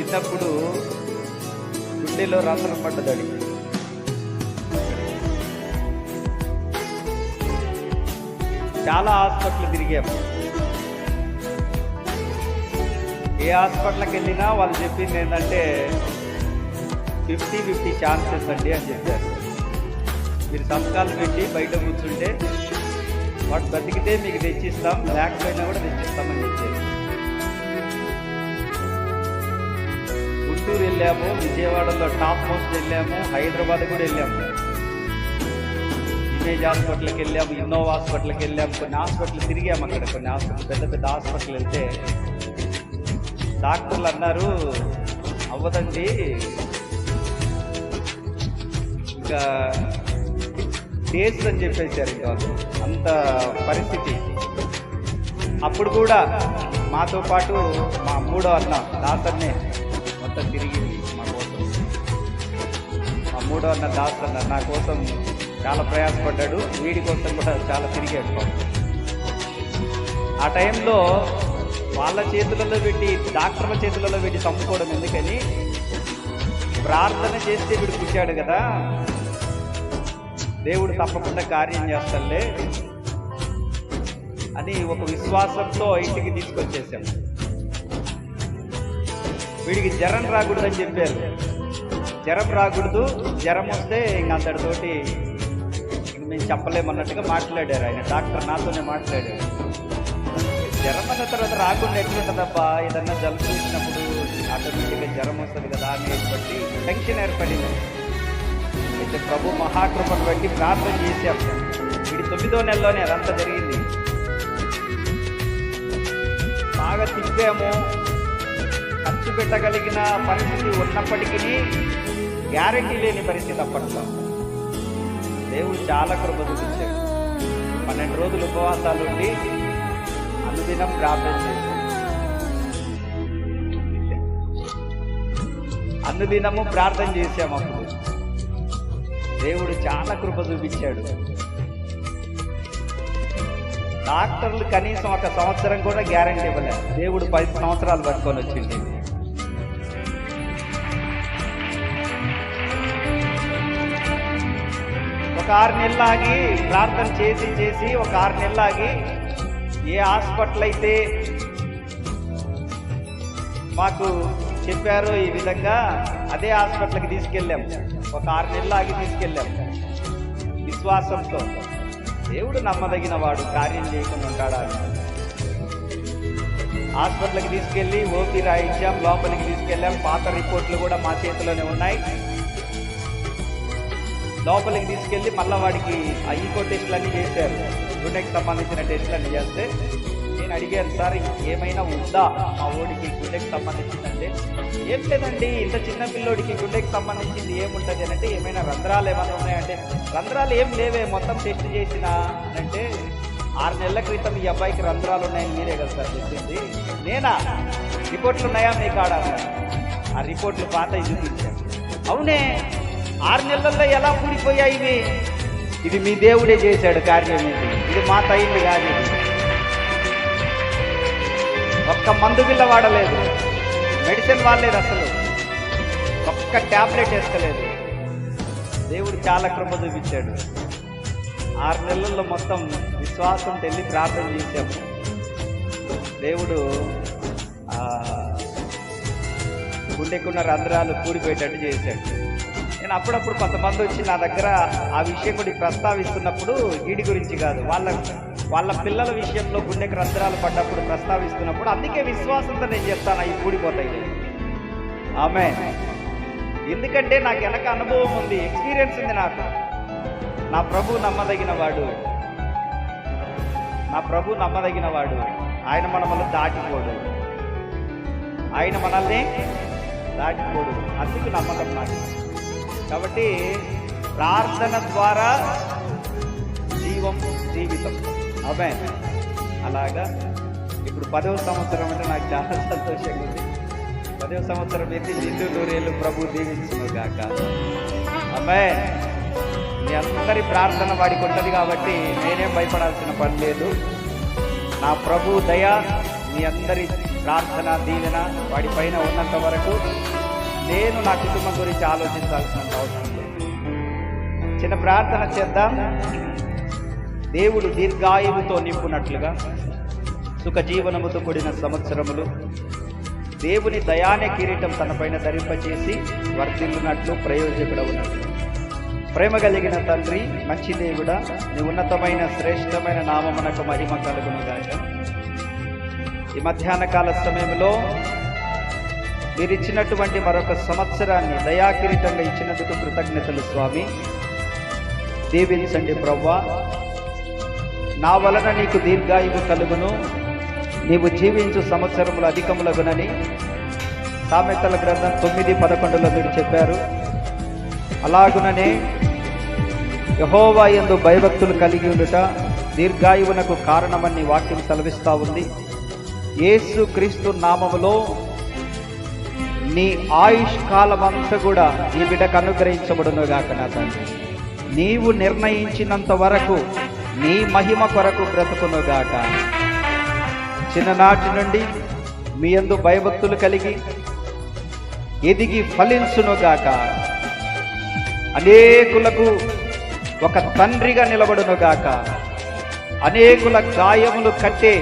చిన్నప్పుడు గుండెలో రంధ్రం పడ్డదాడి. చాలా హాస్పిటల్ తిరిగాము. ఏ హాస్పిటల్కి వెళ్ళినా వాళ్ళు చెప్పింది ఏంటంటే 50-50 ఛాన్సెస్ అండి అని చెప్పారు. మీరు సంతకాలు పెట్టి బయట కూర్చుంటే వాడు బతికితే మీకు తెచ్చిస్తాం, లేకపోయినా కూడా తెచ్చిస్తామని చెప్పారు. గుంటూరు వెళ్ళాము, విజయవాడలో టాప్ మోస్ట్ వెళ్ళాము, హైదరాబాద్ కూడా వెళ్ళాము. ఇమేజ్ హాస్పిటల్కి వెళ్ళాము, ఇన్నోవా హాస్పిటల్కి వెళ్ళాము, కొన్ని హాస్పిటల్ తిరిగాము. అక్కడ కొన్ని హాస్పిటల్ పెద్ద పెద్ద హాస్పిటల్ వెళ్తే డాక్టర్లు అన్నారు, అవ్వదండి, ఇంకా డేస్ అని చెప్పేశారు. ఇంకా అంత పరిస్థితి. అప్పుడు కూడా మాతో పాటు మా మూడో అన్న దాసన్నే మొత్తం తిరిగింది మా కోసం. మా మూడో అన్న దాసన్న నా కోసం చాలా ప్రయాసపడ్డాడు, వీడి కోసం కూడా చాలా తిరిగాడు. ఆ టైంలో వాళ్ళ చేతులలో పెట్టి, డాక్టర్ల చేతులలో పెట్టి చంపుకోవడం ఎందుకని, ప్రార్థన చేస్తే వీడు పుట్టాడు కదా, దేవుడు తప్పకుండా కార్యం చేస్తాడులే అని ఒక విశ్వాసంతో ఇంటికి తీసుకొచ్చేసాం. వీడికి జ్వరం రాకూడదని చెప్పారు. జ్వరం రాకూడదు, జ్వరం వస్తే ఇంక అంతటితోటి మేము చెప్పలేమన్నట్టుగా మాట్లాడారు ఆయన. డాక్టర్ నాతోనే మాట్లాడారు. జ్వరం అన్న తర్వాత రాకుండా ఎట్లుంటుందబ్బా, ఏదన్నా జలుబు చేసినప్పుడు ఆటోమేటిక్గా జ్వరం వస్తుంది కదా అనేటువంటి టెన్షన్ ఏర్పడింది. అయితే ప్రభు మహాకృపను బట్టి ప్రార్థన చేశాం. వీడి 9వ నెలలోనే అదంతా జరిగింది. బాగా తిప్పాము, ఖర్చు పెట్టగలిగిన పరిస్థితి ఉన్నప్పటికీ గ్యారెంటీ లేని పరిస్థితి అప్పట్లో. దేవుడు చాలా కృప చూపించాడు. 12 రోజులు ఉపవాసాలు ఉండి అనుదినం ప్రార్థన చేశాం. అనుదినము ప్రార్థన చేశాము. అప్పుడు దేవుడు చాలా కృప చూపించాడు. డాక్టర్లు కనీసం 1 సంవత్సరం కూడా గ్యారెంటీ ఇవ్వలేదు. దేవుడు 10 సంవత్సరాలు పట్టుకొని వచ్చింది. ఒక 6 నెలలు ఆగి ప్రార్థన చేసి ఒక 6 నెలలు ఆగి ఏ హాస్పిటల్ అయితే మాకు చెప్పారో ఈ విధంగా అదే హాస్పిటల్కి తీసుకెళ్ళాం. ఒక 6 నెలలు ఆగి తీసుకెళ్ళాం విశ్వాసంతో. దేవుడు నమ్మదగిన వాడు, కార్యం చేయకుండా ఉంటాడా. హాస్పిటల్కి తీసుకెళ్ళి ఓపీ రాయించాం, లోపలికి తీసుకెళ్ళాం. పాత రిపోర్ట్లు కూడా మా చేతిలోనే ఉన్నాయి. లోపలికి తీసుకెళ్ళి మళ్ళీ వాడికి ఈకో టెస్టులు అన్నీ చేశారు. గుండెకి సంబంధించిన టెస్టులు అన్నీ చేస్తే నేను అడిగాను, సార్ ఏమైనా ఉందా మా ఓడికి గుండెకి సంబంధించిందంటే, ఏం లేదండి, ఇంత చిన్న పిల్లోడికి గుండెకి సంబంధించింది ఏముంటుంది అని అంటే, ఏమైనా రంధ్రాలు ఏమైనా ఉన్నాయంటే, రంధ్రాలు ఏం లేవే, మొత్తం టెస్ట్ చేసిన అంటే, 6 నెలల క్రితం ఈ అబ్బాయికి రంధ్రాలు ఉన్నాయని మీరే కదా సార్ చెప్పింది. నేనా, రిపోర్ట్లు ఉన్నాయా మీ కాడ? ఆ రిపోర్ట్లు పాత చూపించాను. అవునే, 6 నెలల్లో ఎలా కూడిపోయాయి ఇది మీ దేవుడే చేశాడు కార్యం. ఇది మా తైంది కాదు. ఒక్క మందు బిల్ల వాడలేదు, మెడిసిన్ వాడలేదు, అసలు ఒక్క ట్యాబ్లెట్ వేసుకోలేదు. దేవుడు చాలా కృప చూపించాడు. 6 నెలల్లో మొత్తం విశ్వాసంతో వెళ్ళి ప్రార్థన చేశాము. దేవుడు గుండెకున్న రంధ్రాలు కూడిపోయేటట్టు చేశాడు. నేను అప్పుడప్పుడు కొంతమంది వచ్చి నా దగ్గర ఆ విషయం కూడా ప్రస్తావిస్తున్నప్పుడు, వీడి గురించి కాదు, వాళ్ళ పిల్లల విషయంలో గుండెకి రంధ్రాలు పడ్డప్పుడు ప్రస్తావిస్తున్నప్పుడు, అందుకే విశ్వాసంతో నేను చెప్తాను అవి కూడిపోతాయి. ఆమేన్. ఎందుకంటే నాకు వెనక అనుభవం ఉంది, ఎక్స్పీరియన్స్ ఉంది నాకు. నా ప్రభు నమ్మదగిన వాడు, నా ప్రభు నమ్మదగిన వాడు. ఆయన మనల్ని దాటిపోడు, ఆయన మనల్ని దాటిపోడు. అందుకు నమ్మకం నాకు. కాబట్టి ప్రార్థన ద్వారా జీవితం. ఆమేన్. అలాగా ఇప్పుడు 10వ సంవత్సరం అంటే నాకు చాలా సంతోషంగా ఉంది. 10వ సంవత్సరం అయితే నిండు నూరేళ్ళు ప్రభు దీవించును గాక. ఆమేన్. మీ అందరి ప్రార్థన వాడికి ఉంటుంది కాబట్టి నేనేం భయపడాల్సిన పని లేదు. నా ప్రభు దయ మీ అందరి ప్రార్థన దీవెన వాడి పైన ఉన్నంత వరకు నేను నా కుటుంబం గురించి ఆలోచించాల్సినంత అవసరం లేదు. చిన్న ప్రార్థన చేద్దాం. దేవుడు దీర్ఘాయువుతో నింపునట్లుగా సుఖ జీవనముతో కూడిన సంవత్సరములు దేవుని దయానే కిరీటం తన పైన ధరింపచేసి వర్ధిల్లునట్లు ప్రయోజకుడవునట్లు. ప్రేమ కలిగిన తండ్రి, మంచి దేవుడా, నీ ఉన్నతమైన శ్రేష్టమైన నామమునకు మహిమ కలుగునుగాక. ఈ మధ్యాహ్న కాల సమయంలో మీరు ఇచ్చినటువంటి మరొక సంవత్సరాన్ని దయాకిరీటంగా ఇచ్చినందుకు కృతజ్ఞతలు స్వామి. దీవించండి ప్రభువా. నా వలన నీకు దీర్ఘాయువు కలుగును, నీవు జీవించు సంవత్సరములు అధికములగునని సామెతల గ్రంథం 9:11 మీరు చెప్పారు. అలాగుననే యెహోవా యందు భయభక్తులు కలిగి ఉండుట దీర్ఘాయువునకు కారణమని వాక్యం సెలవిస్తూ ఉంది. యేసు క్రీస్తు నామములో నీ ఆయుష్ కాలమంతా కూడా నీ బిడ్డకు అనుగ్రహించబడునుగాక. నా తండ్రి, నీవు నిర్ణయించినంత వరకు నీ మహిమ కొరకు బ్రతుకునుగాక. చిన్ననాటి నుండి మీ యందు భయభక్తులు కలిగి ఎదిగి ఫలించునుగాక. అనేకులకు ఒక తండ్రిగా నిలబడునుగాక. అనేకుల గాయములు కట్టే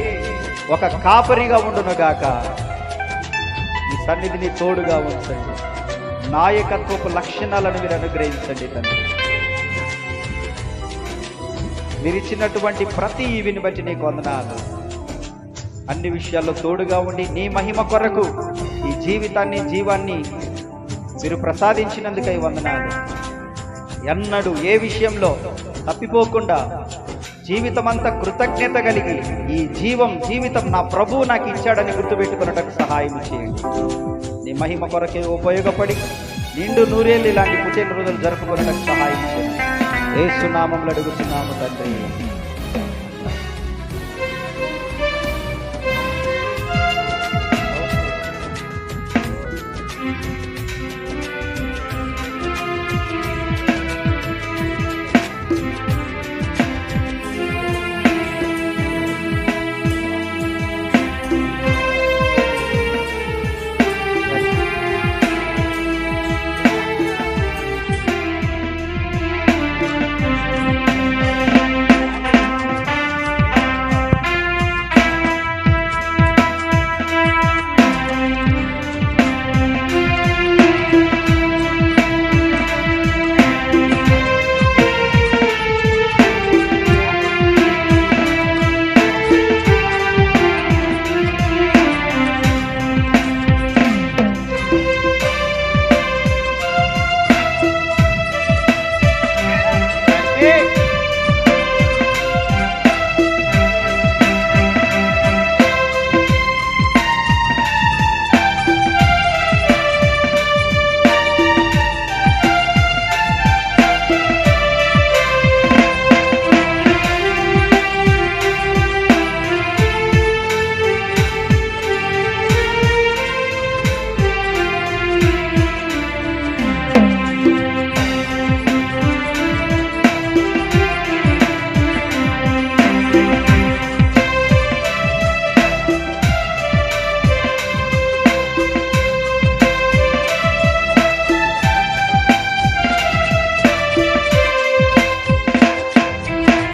ఒక కాపరిగా ఉండునుగాక. ఈ సన్నిధిని తోడుగా ఉంచండి. నాయకత్వపు లక్షణాలను మీరు అనుగ్రహించండి తండ్రి. మీరు ఇచ్చినటువంటి ప్రతి ఈవిని బట్టి నీకు వందనాలు. అన్ని విషయాల్లో తోడుగా ఉండి నీ మహిమ కొరకు ఈ జీవాన్ని మీరు ప్రసాదించినందుకై వందనాలు. ఎన్నడూ ఏ విషయంలో తప్పిపోకుండా జీవితమంతా కృతజ్ఞత కలిగి ఈ జీవితం నా ప్రభువు నాకు ఇచ్చాడని గుర్తుపెట్టుకున్నటకు సహాయం చేయండి. నీ మహిమ కొరకే ఉపయోగపడి నిండు నూరేళ్ళు ఇలాంటి పుట్టినరోజులు జరుపుకున్నటకు సహాయం చేయండి. యేసు నామములో అడుగుతున్నాము తండ్రి.